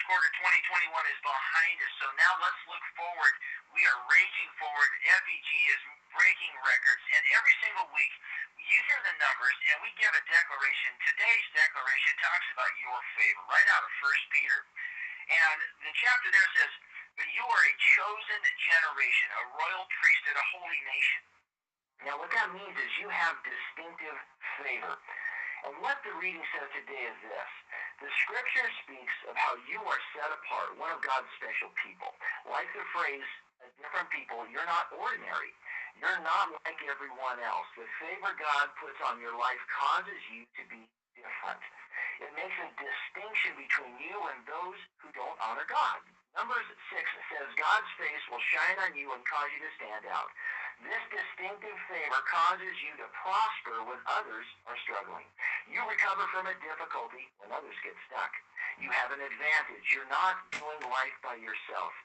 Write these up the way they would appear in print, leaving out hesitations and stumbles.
quarter 2021 is behind us, so now let's look forward. We are raging forward. FEG is breaking records, and every single week you hear the numbers, and we give a declaration. Today's declaration talks about your favor, right out of First Peter. And the chapter there says, "But you are a chosen generation, a royal priesthood, a holy nation." Now, what that means is you have distinctive favor. And what the reading says today is this. The scripture speaks of how you are set apart, one of God's special people. Like the phrase, a different people, you're not ordinary. You're not like everyone else. The favor God puts on your life causes you to be different. It makes a distinction between you and those who don't honor God. Numbers 6 says, God's face will shine on you and cause you to stand out. This distinctive favor causes you to prosper when others are struggling. You recover from a difficulty when others get stuck. You have an advantage. You're not doing life by yourself,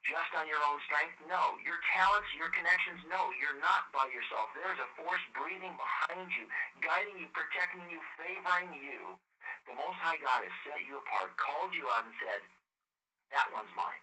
just on your own strength. No. Your talents, your connections, no. You're not by yourself. There's a force breathing behind you, guiding you, protecting you, favoring you. The Most High God has set you apart, called you out and said, that one's mine.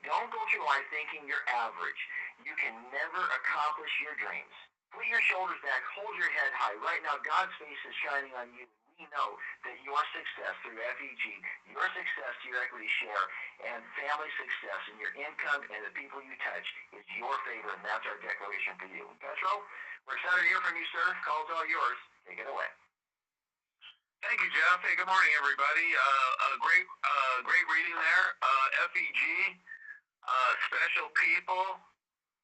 Don't go through life thinking you're average. You can never accomplish your dreams. Put your shoulders back. Hold your head high. Right now, God's face is shining on you. We know that your success through FEG, your success to your equity share, and family success and your income and the people you touch is your favor, and that's our declaration for you. Petro, we're excited to hear from you, sir. Call's all yours. Take it away. Thank you, Jeff. Hey, good morning, everybody. Great reading there. FEG, special people.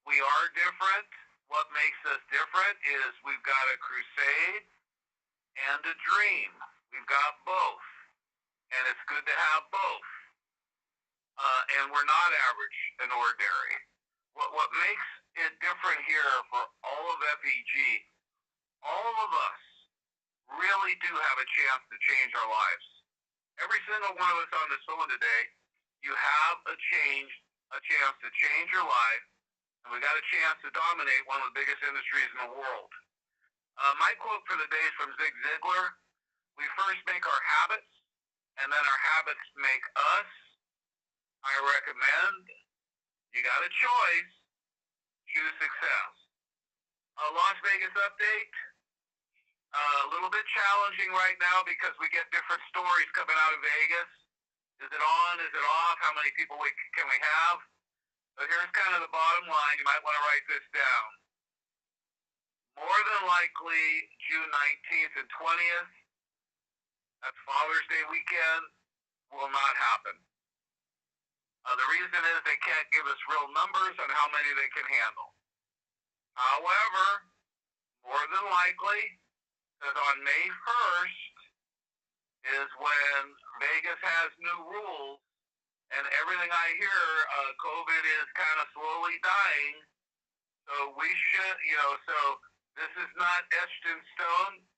We are different. What makes us different is we've got a crusade and a dream. We've got both, and it's good to have both. And we're not average and ordinary. What makes it different here for all of FEG, all of us really do have a chance to change our lives. Every single one of us on this phone today, you have a chance to change your life, and we got a chance to dominate one of the biggest industries in the world. My quote for the day is from Zig Ziglar. We first make our habits, and then our habits make us. I recommend you got a choice, choose success. Las Vegas update. A little bit challenging right now because we get different stories coming out of Vegas. Is it on? Is it off? How many people can we have? So here's kind of the bottom line. You might want to write this down. More than likely, June 19th and 20th, that's Father's Day weekend, will not happen. The reason is they can't give us real numbers on how many they can handle. However, more than likely, because on May 1st is when Vegas has new rules, and everything I hear, COVID is kind of slowly dying. So we should, so this is not etched in stone,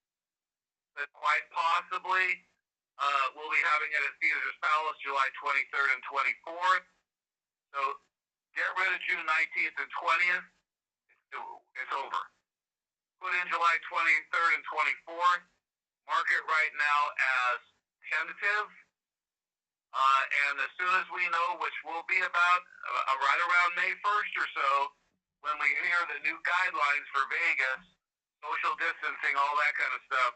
but quite possibly we'll be having it at Caesar's Palace July 23rd and 24th. So get rid of June 19th and 20th. It's over. Put in July 23rd and 24th. Mark it right now as tentative. And as soon as we know, which will be about right around May 1st or so, when we hear the new guidelines for Vegas, social distancing, all that kind of stuff,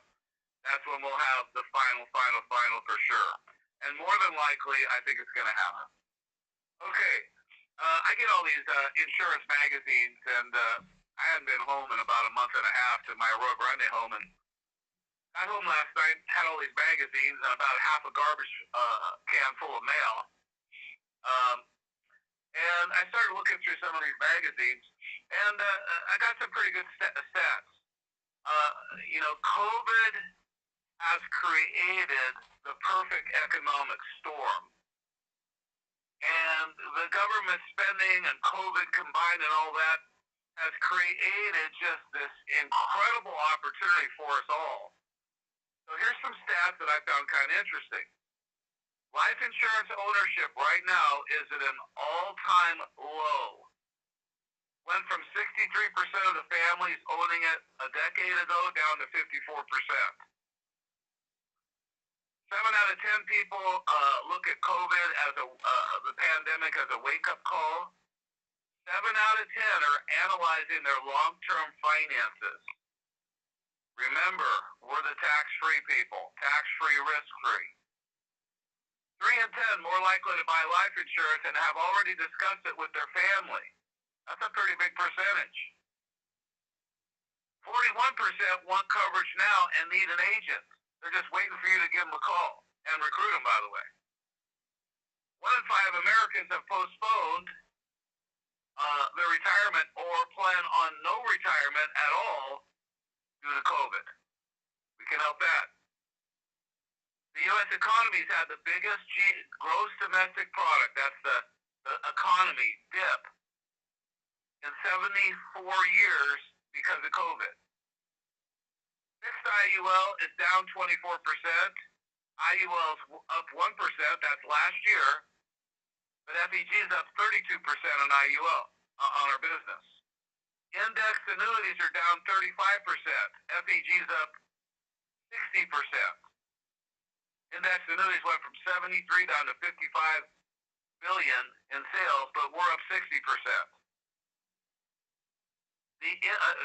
that's when we'll have the final for sure. And more than likely, I think it's going to happen. Okay. I get all these insurance magazines, and I hadn't been home in about a month and a half to my Arroyo Grande home, and got home last night, had all these magazines and about half a garbage can full of mail. And I started looking through some of these magazines, and I got some pretty good stats. COVID has created the perfect economic storm. And the government spending and COVID combined and all that has created just this incredible opportunity for us all. So here's some stats that I found kind of interesting. Life insurance ownership right now is at an all-time low. Went from 63% of the families owning it a decade ago down to 54%. 7 out of 10 people look at COVID as the pandemic as a wake-up call. 7 out of 10 are analyzing their long-term finances. Remember, we're the tax-free people, tax-free, risk-free. 3 in 10 more likely to buy life insurance and have already discussed it with their family. That's a pretty big percentage. 41% want coverage now and need an agent. They're just waiting for you to give them a call and recruit them, by the way. 1 in 5 Americans have postponed their retirement or plan on no retirement at all due to COVID. We can help that. The U.S. economy's had the biggest gross domestic product, that's the economy, dip in 74 years because of COVID. Fixed IUL is down 24%. IUL is up 1%, that's last year. But FEG is up 32% on IUL, on our business. Index annuities are down 35%. FEG is up 60%. Index annuities went from 73 down to 55 billion in sales, but we're up 60%.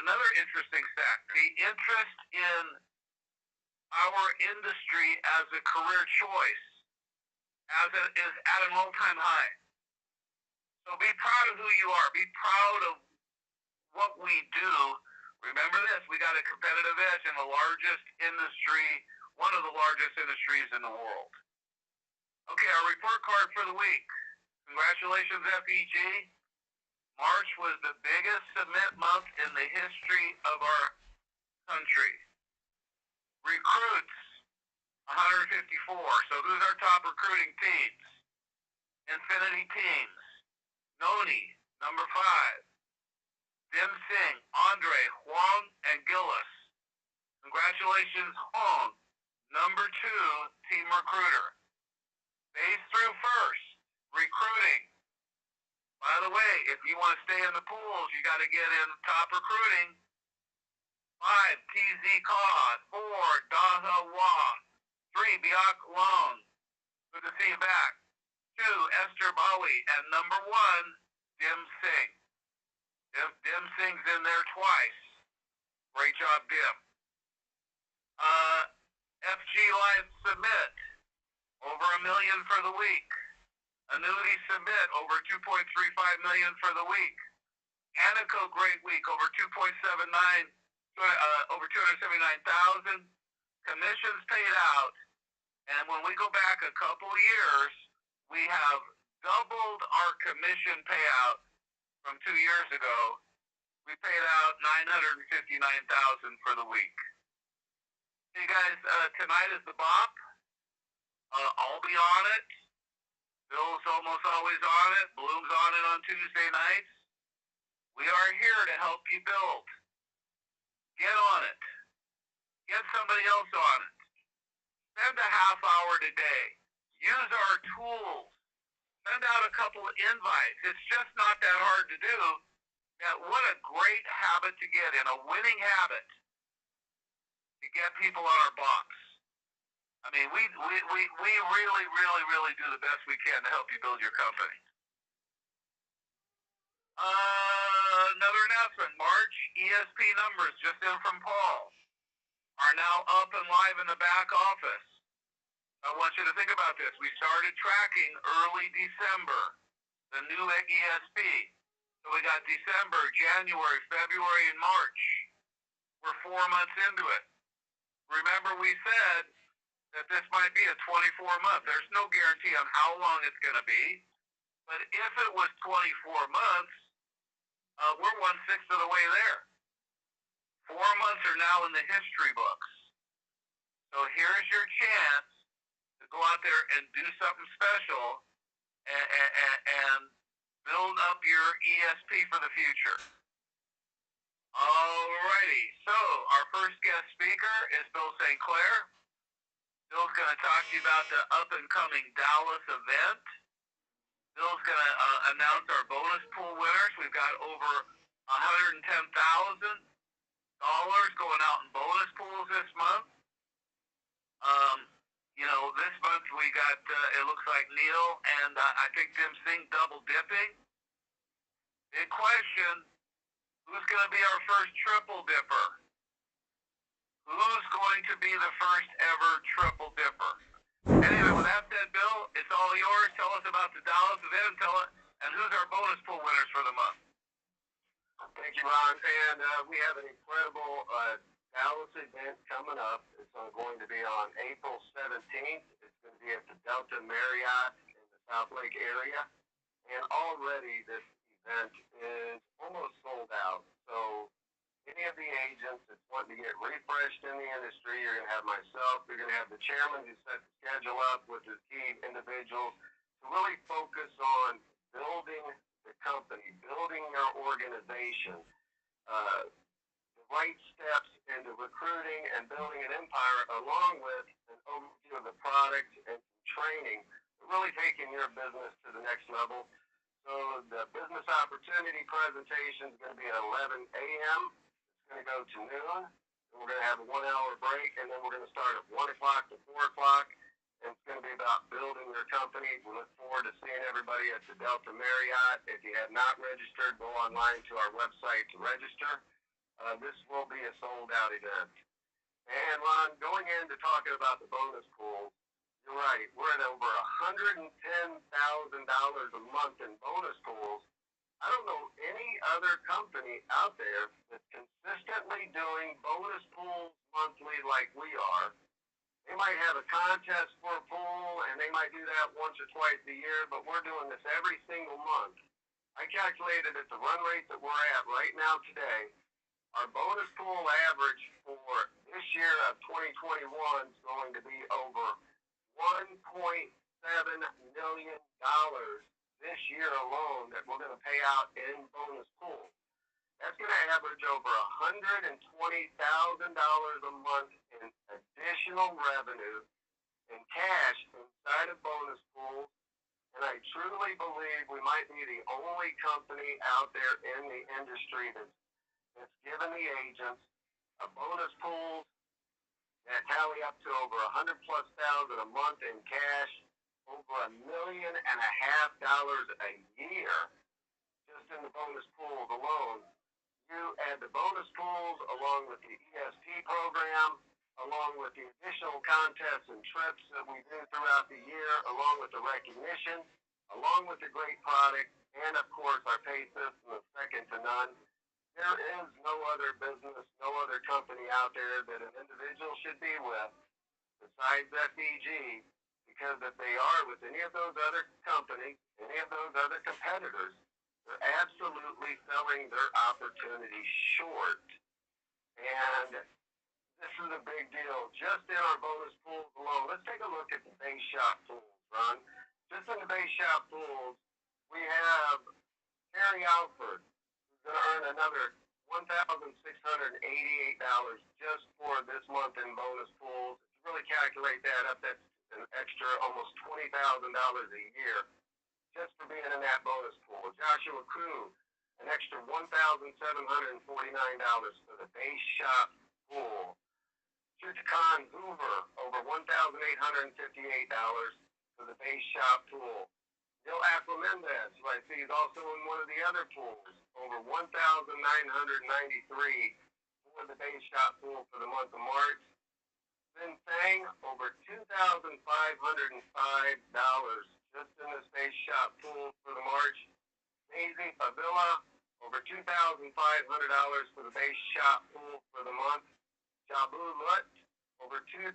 Another interesting fact, the interest in our industry as a career choice is at an all-time high. So be proud of who you are. Be proud of what we do. Remember this, we got a competitive edge in the largest industry, one of the largest industries in the world. Okay, our report card for the week. Congratulations, FEG. March was the biggest submit month in the history of our country. Recruits, 154. So who's our top recruiting teams? Infinity Teams. Noni, number 5. Dim Singh, Andre, Huang, and Gillis. Congratulations, Hong. Number 2, Team Recruiter. Base through first, recruiting. By the way, if you want to stay in the pools, you got to get in top recruiting. 5, TZ Khan. 4, Daha Wang. 3, Biak Long. Good to see you back. 2, Esther Bowie. And number 1, Dim Singh. Dim Singh's in there twice. Great job, Dim. FG Live Submit. Over 1 million for the week. Annuity Submit. Over 2.35 million for the week. Anico, great week. Over 2.79. Over 279,000. Commissions paid out. And when we go back a couple years, we have doubled our commission payout from 2 years ago. We paid out $959,000 for the week. Hey guys, tonight is the BOP. I'll be on it. Bill's almost always on it. Bloom's on it on Tuesday nights. We are here to help you build. Get on it. Get somebody else on it. Spend a half hour today. Use our tools. Send out a couple of invites. It's just not that hard to do. Yeah, what a great habit to get in, a winning habit to get people on our box. I mean, we really do the best we can to help you build your company. Another announcement. March ESP numbers, just in from Paul, are now up and live in the back office. I want you to think about this. We started tracking early December, the new ESP. So we got December, January, February, and March. We're 4 months into it. Remember we said that this might be a 24-month. There's no guarantee on how long it's going to be. But if it was 24 months, we're 1/6 of the way there. 4 months are now in the history books. So here's your chance to go out there and do something special and build up your ESP for the future. Alrighty, so our first guest speaker is Bill St. Clair. Bill's going to talk to you about the up-and-coming Dallas event. Bill's going to announce our bonus pool winners. We've got over $110,000 going out in bonus pools this month. This month we got, it looks like Neil and I think Tim Singh double dipping. Big question, who's going to be our first triple dipper? Who's going to be the first ever triple dipper? Anyway, with that said, Bill, it's all yours. Tell us about the Dallas event. And who's our bonus pool winners for the month? Thank you, Ron. And we have an incredible Dallas event coming up. It's going to be on April 17th. It's going to be at the Delta Marriott in the South Lake area. And already this event is almost sold out. So any of the agents that's wanting to get refreshed in the industry, you're going to have myself, you're going to have the chairman who set the schedule up with his key individuals to really focus on building the company, building your organization, the right steps into recruiting and building an empire, along with an overview of the product and training, really taking your business to the next level. So the business opportunity presentation is going to be at 11 a.m. It's going to go to noon. We're going to have a 1-hour break, and then we're going to start at 1 o'clock to 4 o'clock. And it's going to be about building your company. We look forward to seeing everybody at the Delta Marriott. If you have not registered, go online to our website to register. This will be a sold-out event. And Ron, going into talking about the bonus pool, you're right. We're at over $110,000 a month in bonus pools. I don't know any other company out there that's consistently doing bonus pools monthly like we are. They might have a contest for a pool, and they might do that once or twice a year, but we're doing this every single month. I calculated at the run rate that we're at right now today, our bonus pool average for this year of 2021 is going to be over $1.7 million this year alone that we're going to pay out in bonus pool. That's going to average over $120,000 a month in additional revenue in cash inside of bonus pools. And I truly believe we might be the only company out there in the industry that's given the agents a bonus pools that tally up to over 100 plus thousand a month in cash, over $1.5 million a year just in the bonus pools alone. You add the bonus pools along with the ESP program, along with the additional contests and trips that we do throughout the year, along with the recognition, along with the great product, and of course our pay system is second to none. There is no other business, no other company out there that an individual should be with besides FEG, because if they are with any of those other companies, any of those other competitors, they're absolutely selling their opportunity short. And this is a big deal. Just in our bonus pools alone, let's take a look at the base shop pools, Ron. Just in the base shop pools, we have Terry Alford, going to earn another $1,688 just for this month in bonus pools. If you really calculate that up, that's an extra almost $20,000 a year just for being in that bonus pool. Joshua Crew, an extra $1,749 for the base shop pool. Chichicon Hoover, over $1,858 for the base shop pool. Neil Aquamendez, who I see is also in one of the other pools, over $1,993 for the base shop pool for the month of March. Vin Fang, over $2,505 just in this base shop pool for the March. Daisy Favilla, over $2,500 for the base shop pool for the month. Jabu Lut, over $2,600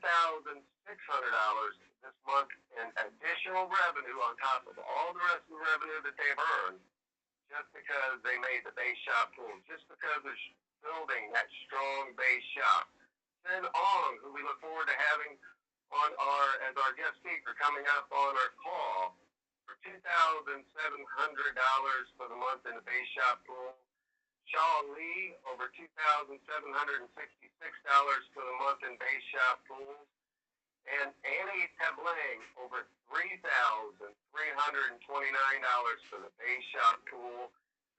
this month in additional revenue on top of all the rest of the revenue that they've earned just because they made the base shop pool, just because they're building that strong base shop. Then Ong, who we look forward to having on as our guest speaker coming up on our call for $2,700 for the month in the base shop pool. Shaw Lee, over $2,766 for the month in base shop pools. And Annie Tabling, over $3,329 for the base shop pool.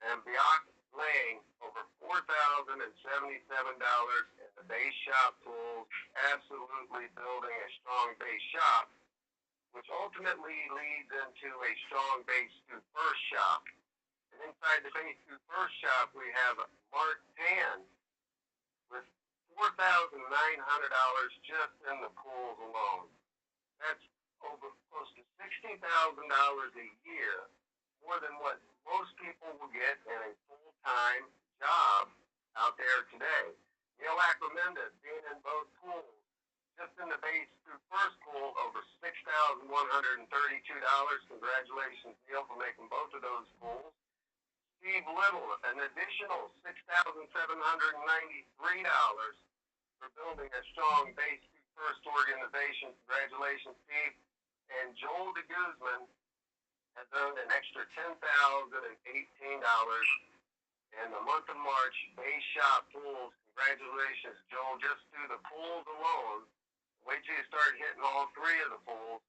And Biak Lang, over $4,077 in the base shop pools, absolutely building a strong base shop, which ultimately leads into a strong base through first shop. And inside the base through first shop, we have Mark Tan with $4,900 just in the pools alone. That's over close to $60,000 a year, more than what most people will get in a full-time job out there today. Neil Acromenda being in both pools, just in the base through first pool, over $6,132. Congratulations, Neil, for making both of those pools. Steve Little, an additional $6,793 for building a strong base through first organization. Congratulations, Steve. And Joel de Guzman has earned an extra $10,018 in the month of March base shop pools. Congratulations, Joel, just through the pools alone. Wait till you start hitting all three of the pools.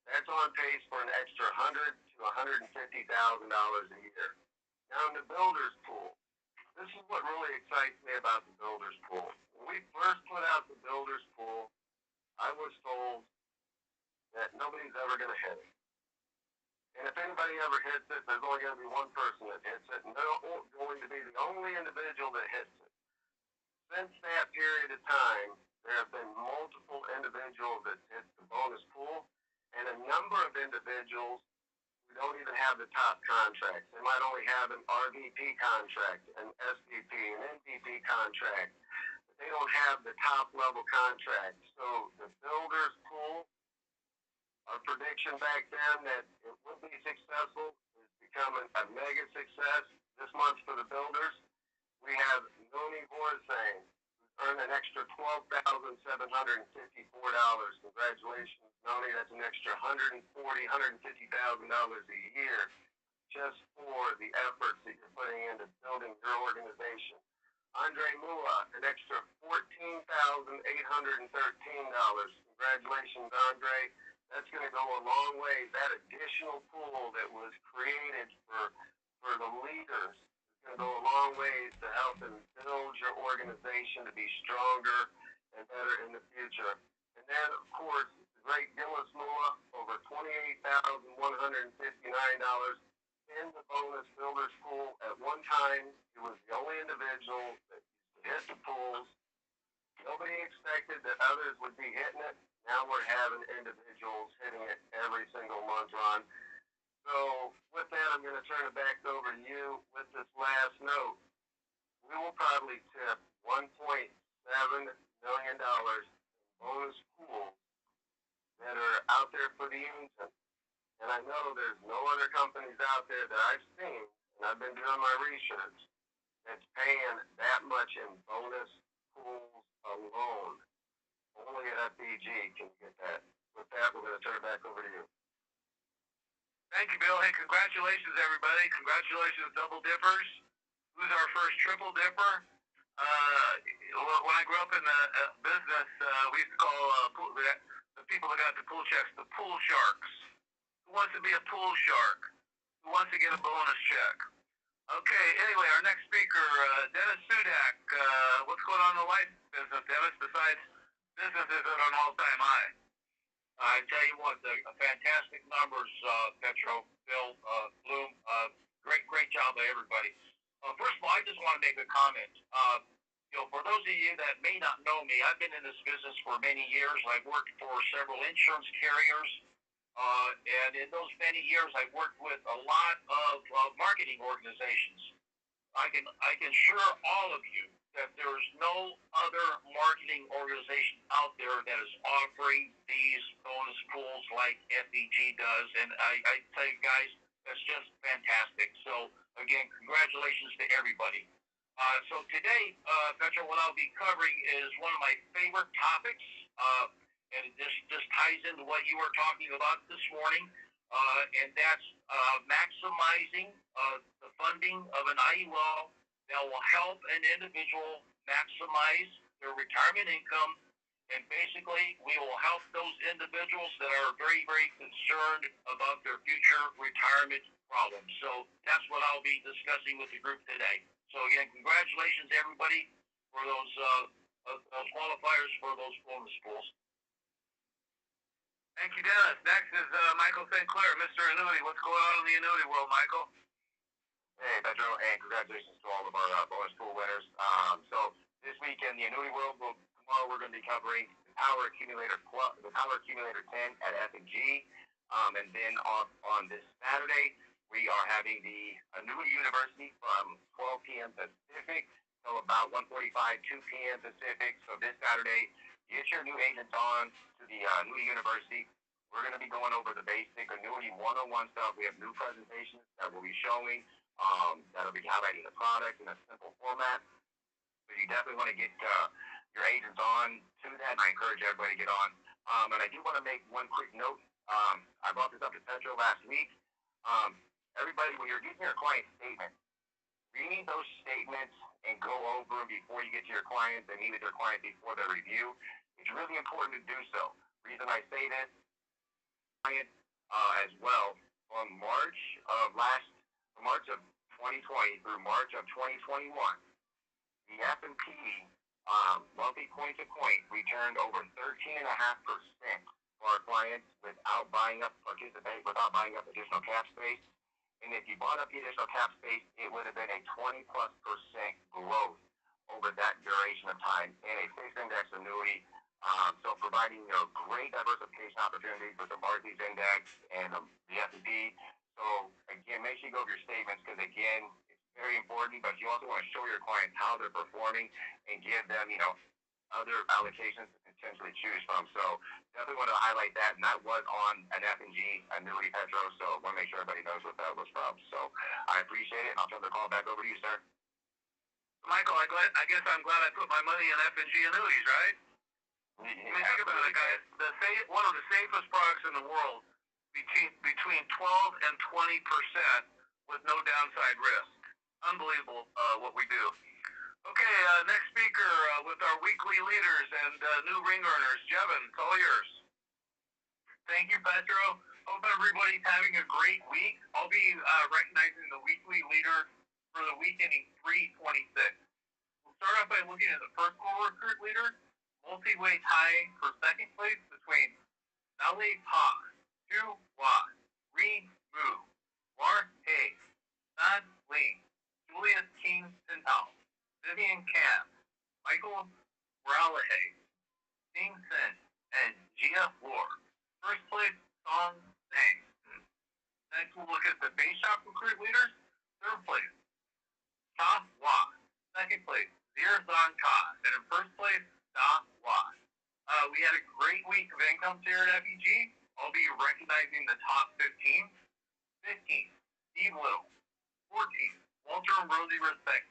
That's on pace for an extra $100,000 to $150,000 a year. Now in the builder's pool, this is what really excites me about the builder's pool. When we first put out the builder's pool, I was told that nobody's ever going to hit it. And if anybody ever hits it, there's only going to be one person that hits it, and they're going to be the only individual that hits it. Since that period of time, there have been multiple individuals that hit the bonus pool, and a number of individuals who don't even have the top contracts. They might only have an RVP contract, an SVP, an MVP contract, but they don't have the top level contract. So the builders pool, our prediction back then that it would be successful is becoming a mega success this month for the builders. We have Noni Vorsang, who's earned an extra $12,754. Congratulations, Noni. That's an extra $140,000, $150,000 a year just for the efforts that you're putting into building your organization. Andre Mua, an extra $14,813. Congratulations, Andre. That's going to go a long way. That additional pool that was created for the leaders is going to go a long way to help and build your organization to be stronger and better in the future. And then, of course, the great Gillis Mua, over $28,159 in the bonus builders pool. At one time, he was the only individual that used to hit the pools. Nobody expected that others would be hitting it. Now we're having individuals hitting it every single month, Ron. So with that, I'm going to turn it back over to you with this last note. We will probably tip $1.7 million in bonus pools that are out there for the union. And I know there's no other companies out there that I've seen, and I've been doing my research, that's paying that much in bonus pools alone. Only at FEG can you get that. With that, we're going to turn it back over to you. Thank you, Bill. Hey, congratulations, everybody. Congratulations, Double Dippers. Who's our first Triple Dipper? When I grew up in the business, we used to call the people that got the pool checks the pool sharks. Who wants to be a pool shark? Who wants to get a bonus check? Okay, anyway, our next speaker, Dennis Sudak. What's going on in the life business, Dennis, besides business is at an all-time high? I tell you what, fantastic numbers, Petro, Bill, Bloom. Great job by everybody. First of all, I just want to make a comment. For those of you that may not know me, I've been in this business for many years. I've worked for several insurance carriers, and in those many years, I've worked with a lot of marketing organizations. I can assure all of you that there is no other marketing organization out there that is offering these bonus pools like FEG does. And I tell you guys, that's just fantastic. So again, congratulations to everybody. So today, Petro, what I'll be covering is one of my favorite topics, and this ties into what you were talking about this morning, and that's maximizing the funding of an IUL that will help an individual maximize their retirement income. And basically, we will help those individuals that are very, very concerned about their future retirement problems. So that's what I'll be discussing with the group today. So again, congratulations everybody for those qualifiers for those bonus pools. Thank you, Dennis. Next is Michael St. Clair, Mr. Annuity. What's going on in the annuity world, Michael? Hey, Pedro, and congratulations to all of our bonus pool winners. So this week in the annuity world, tomorrow we're going to be covering the Power Accumulator 10 at FEG. And then on this Saturday, we are having the Annuity University from 12 p.m. Pacific till about 1:45, 2 p.m. Pacific. So this Saturday, get your new agents on to the Annuity University. We're going to be going over the basic annuity 101 stuff. We have new presentations that we'll be showing. That'll be highlighting the product in a simple format. So you definitely want to get your agents on to that. And I encourage everybody to get on. And I do want to make one quick note. I brought this up to Petro last week. Everybody, when you're getting your client statement, reading those statements and go over them before you get to your clients and meet with your clients before the review, it's really important to do so. The reason I say this, as well, from March of 2020 through March of 2021, the S&P monthly point to point returned over 13.5% for our clients without buying up additional cap space. And if you bought up the additional cap space, it would have been a 20+% growth over that duration of time in a fixed index annuity. So providing great diversification opportunities with the Barclays Index and the S&P. So again, make sure you go over your statements because again, it's very important. But you also want to show your clients how they're performing and give them, other allocations to potentially choose from. So definitely want to highlight that. And that was on an F&G annuity, Petro. So I want to make sure everybody knows what that was from. So I appreciate it, and I'll turn the call back over to you, sir. Michael, I guess I'm glad I put my money in F&G annuities, right? I mean, think about it, guys. One of the safest products in the world, between 12 and 20% with no downside risk. Unbelievable what we do. Okay, next speaker with our weekly leaders and new ring earners. Jevin, it's all yours. Thank you, Petro. Hope everybody's having a great week. I'll be recognizing the weekly leader for the week ending 3/26. We'll start off by looking at the first call recruit leader. Multi-way tie for second place between Nale Pa, Tu Wa, Ri Mu, War Hay, San Ling, Julius King Tintao, Vivian Cam, Michael Morales, Sing Sin, and Gia War. First place, Song Sang. Next, we'll look at the base shop recruit leaders. Third place, Cha Wa. Second place, Zir Zong Ka. And in first place, Da Wa. We had a great week of incomes here at FEG. I'll be recognizing the top 15. 15, Steve Little. 14, Walter and Rosie Respect.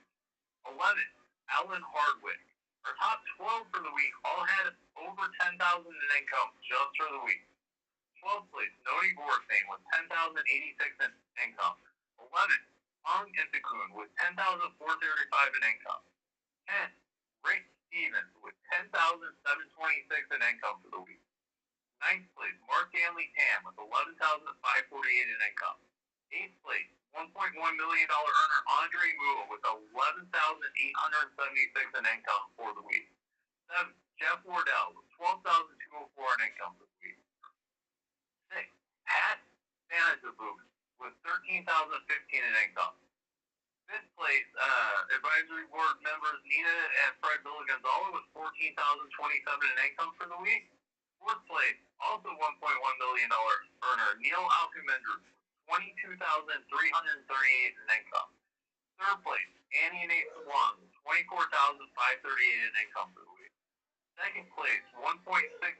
11, Alan Hardwick. Our top 12 for the week all had over $10,000 in income just for the week. 12th place, Noni Borsane with $10,086 in income. 11, Hong Intakun with $10,435 in income. 10, Rick Stevens with $10,726 in income for the week. 9th place, Mark Ganley Tam with $11,548 in income. 8th place, $1.1 million earner Andre Mua with $11,876 in income for the week. 7th, Jeff Wardell with $12,204 in income for the week. 6th, Pat Sanatabu with $13,015 in income. 5th place, advisory board members Nina and Fred Villagonzalo with $14,027 in income for the week. 4th place, also $1.1 million earner Neil Alcamendru with $22,338 in income. 3rd place, Annie and Nate Swan with $24,538 in income for the week. 2nd place, $1.6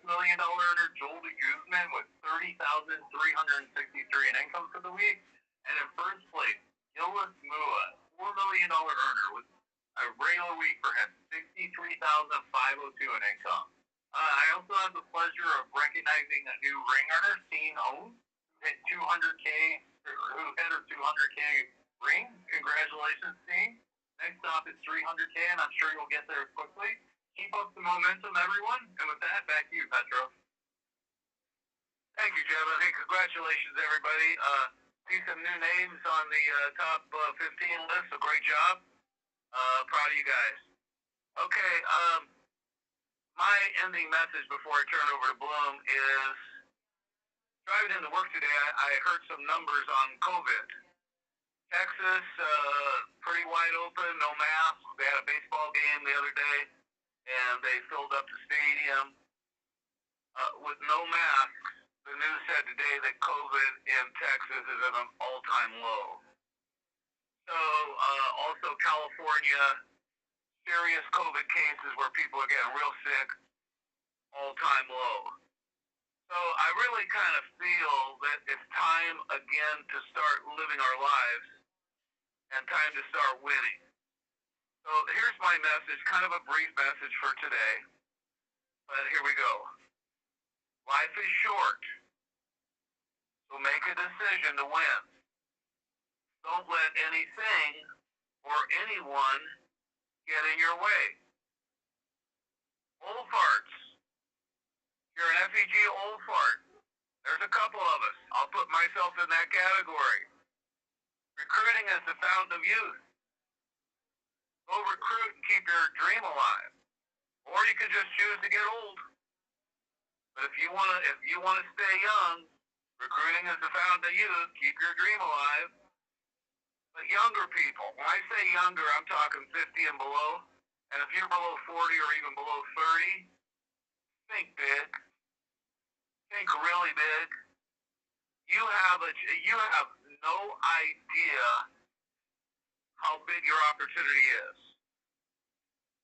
million earner Joel de Guzman with $30,363 in income for the week. And in 1st place, Gillis Mua, $4 million earner with a regular week for him, $63,502 in income. I also have the pleasure of recognizing a new ring earner, Steen Ohm, who hit 200K ring. Congratulations, Steen. Next stop is 300K, and I'm sure you'll get there quickly. Keep up the momentum, everyone. And with that, back to you, Petro. Thank you, Jevin. Hey, congratulations, everybody. See some new names on the top 15 list. So great job. Proud of you guys. Okay. my ending message before I turn over to Bloom is driving into work today, I heard some numbers on COVID. Texas, pretty wide open, no masks. They had a baseball game the other day, and they filled up the stadium with no masks. The news said today that COVID in Texas is at an all-time low. So also California, serious COVID cases where people are getting real sick, all-time low. So I really kind of feel that it's time again to start living our lives and time to start winning. So here's my message, kind of a brief message for today, but here we go. Life is short, so make a decision to win. Don't let anything or anyone get in your way. Old farts. You're an FEG old fart. There's a couple of us. I'll put myself in that category. Recruiting is the fountain of youth. Go recruit and keep your dream alive. Or you can just choose to get old. But if you wanna stay young, recruiting is the fountain of youth. Keep your dream alive. But younger people, when I say younger, I'm talking 50 and below. And if you're below 40 or even below 30, think big. Think really big. You have no idea how big your opportunity is.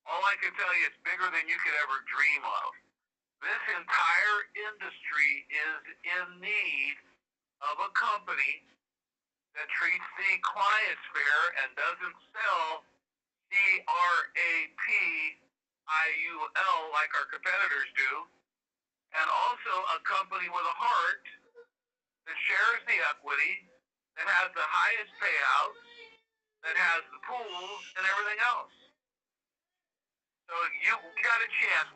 All I can tell you, it's bigger than you could ever dream of. This entire industry is in need of a company that treats the clients fair and doesn't sell CRAPIUL like our competitors do, and also a company with a heart that shares the equity, that has the highest payouts, that has the pools and everything else. So you got a chance.